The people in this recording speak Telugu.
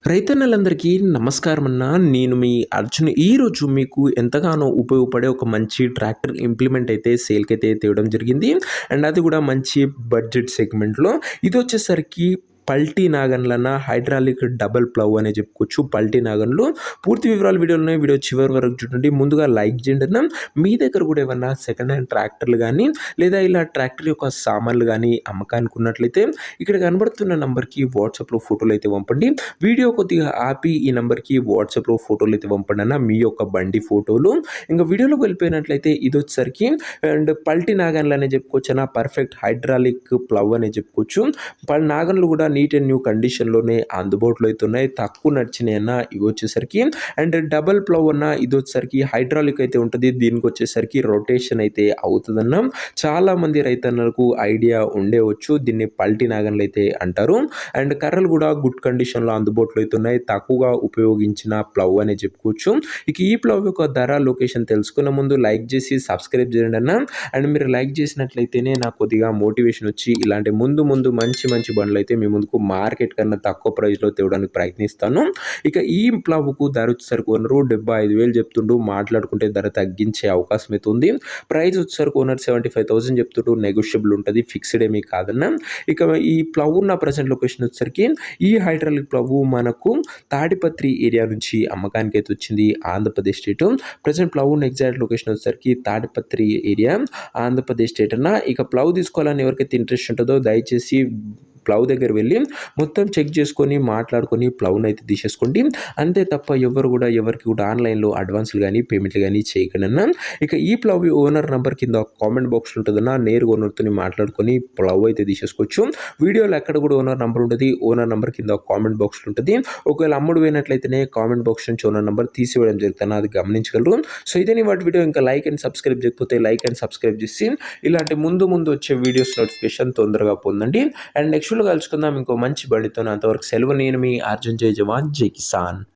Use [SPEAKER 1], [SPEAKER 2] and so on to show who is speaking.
[SPEAKER 1] రైతన్నలందరికీ నమస్కారం అన్న. నేను మీ అర్జున్. ఈరోజు మీకు ఎంతగానో ఉపయోగపడే ఒక మంచి ట్రాక్టర్ ఇంప్లిమెంట్ అయితే సేల్‌కైతే తేవడం జరిగింది. అండ్ అది కూడా మంచి బడ్జెట్ సెగ్మెంట్‌లో. ఇదొచ్చేసరికి పల్టీ నాగన్లన్న హైడ్రాలిక్ డబుల్ ప్లవ్ అనే చెప్పుకోవచ్చు. పల్టీ నాగన్లు పూర్తి వివరాలు వీడియోలోనే. వీడియో చివరి వరకు చూడండి. ముందుగా లైక్ చేయండి అన్న. మీ దగ్గర కూడా ఏమన్నా సెకండ్ హ్యాండ్ ట్రాక్టర్లు కానీ లేదా ఇలా ట్రాక్టర్ యొక్క సామాన్లు కానీ అమ్మకానికి ఉన్నట్లయితే ఇక్కడ కనబడుతున్న నంబర్‌కి వాట్సాప్‌లో ఫోటోలు అయితే పంపండి. వీడియో కొద్దిగా ఆపి ఈ నంబర్‌కి వాట్సాప్‌లో ఫోటోలు అయితే పంపండి అన్న, మీ యొక్క బండి ఫోటోలు. ఇంకా వీడియోలోకి వెళ్ళిపోయినట్లయితే ఇదొచ్చేసరికి అండ్ పల్టీ నాగన్లు అనే చెప్పుకోవచ్చు అన్న. పర్ఫెక్ట్ హైడ్రాలిక్ ప్లవ్ అనే చెప్పుకోవచ్చు. నాగన్లు కూడా నీట్ అండ్ న్యూ కండిషన్‌లోనే అందుబాటులో అయితే ఉన్నాయి. తక్కువ నడిచినాయి అన్న ఇవి వచ్చేసరికి. అండ్ డబుల్ ప్లవ్ అన్న ఇదొచ్చేసరికి హైడ్రాలిక్ అయితే ఉంటుంది. దీనికి వచ్చేసరికి రొటేషన్ అయితే అవుతుందన్న. చాలామంది రైతన్నలకు ఐడియా ఉండేవచ్చు. దీన్ని పల్టీ నాగన్లు అయితే అంటారు. అండ్ కర్రలు కూడా గుడ్ కండిషన్‌లో అందుబాటులో అయితే ఉన్నాయి. తక్కువగా ఉపయోగించిన ప్లవ్ అనే చెప్పుకోవచ్చు. ఇక ఈ ప్లవ్ యొక్క ధర, లొకేషన్ తెలుసుకునే ముందు లైక్ చేసి సబ్స్క్రైబ్ చేయండి అన్న. అండ్ మీరు లైక్ చేసినట్లయితేనే నాకు కొద్దిగా మోటివేషన్ వచ్చి ఇలాంటి ముందు ముందు మంచి మంచి బండ్లు అయితే మీ ముందుకు మార్కెట్ కన్నా తక్కువ ప్రైస్‌లో తేవడానికి ప్రయత్నిస్తాను. ఇక ఈ ప్లవ్‌కు ధర వచ్చేసరికి ఓనరు 75,000 చెప్తుండు. మాట్లాడుకుంటే ధర తగ్గించే అవకాశం అయితే ఉంది. ప్రైస్ వచ్చేసరికి ఓనర్ 75,000 చెప్తుండు. నెగోషియబుల్ ఉంటుంది. ఫిక్స్డ్ ఏమీ కాదన్న. ఇక ఈ ప్లవ్ ఉన్న ప్రెజెంట్ లొకేషన్ వచ్చేసరికి ఈ హైడ్రాలిక్ ప్లవ్ మనకు తాడిపత్రి ఏరియా నుంచి అమ్మకానికి అయితే వచ్చింది. ఆంధ్రప్రదేశ్ స్టేట్. ప్రెజెంట్ ప్లవ్ ఉన్న ఎగ్జాక్ట్ లొకేషన్ వచ్చేసరికి తాడిపత్రి ఏరియా, ఆంధ్రప్రదేశ్ స్టేట్ అన్న. ఇక ప్లవ్ తీసుకోవాలని ఎవరికైతే ఇంట్రెస్ట్ ఉంటుందో దయచేసి ప్లవ్ దగ్గర వెళ్ళి మొత్తం చెక్ చేసుకొని మాట్లాడుకొని ప్లవ్ని అయితే తీసేసుకోండి. అంతే తప్ప ఎవరికి కూడా ఆన్లైన్లో అడ్వాన్స్లు కానీ పేమెంట్లు కానీ చేయకండి అన్న. ఇక ఈ ప్లవ్ ఓనర్ నెంబర్ కింద కామెంట్ బాక్స్లో ఉంటుందన్న. నేరుగా ఓనర్తో మాట్లాడుకొని ప్లవ్ అయితే తీసేసుకోవచ్చు. వీడియోలో ఎక్కడ కూడా ఓనర్ నెంబర్ ఉంటుంది. ఓనర్ నెంబర్ కింద కామెంట్ బాక్స్లో ఉంటుంది. ఒకవేళ అమ్ముడు పోయినట్లయితేనే కామెంట్ బాక్స్ నుంచి ఓనర్ నెంబర్ తీసివేయడం జరుగుతుంది. అది గమనించగలరు. సో ఇదే వాటి వీడియో. ఇంకా లైక్ అండ్ సబ్స్క్రైబ్ చేయకపోతే లైక్ అండ్ సబ్స్క్రైబ్ చేసి ఇలాంటి ముందు వచ్చే వీడియోస్ నోటిఫికేషన్ తొందరగా పొందండి. అండ్ నెక్స్ట్ కలుసుకుందాం ఇంకో మంచి బండితో. అంతవరకు సెలవు. నేను మీ అర్జున్. జై జవాన్ జై కిసాన్.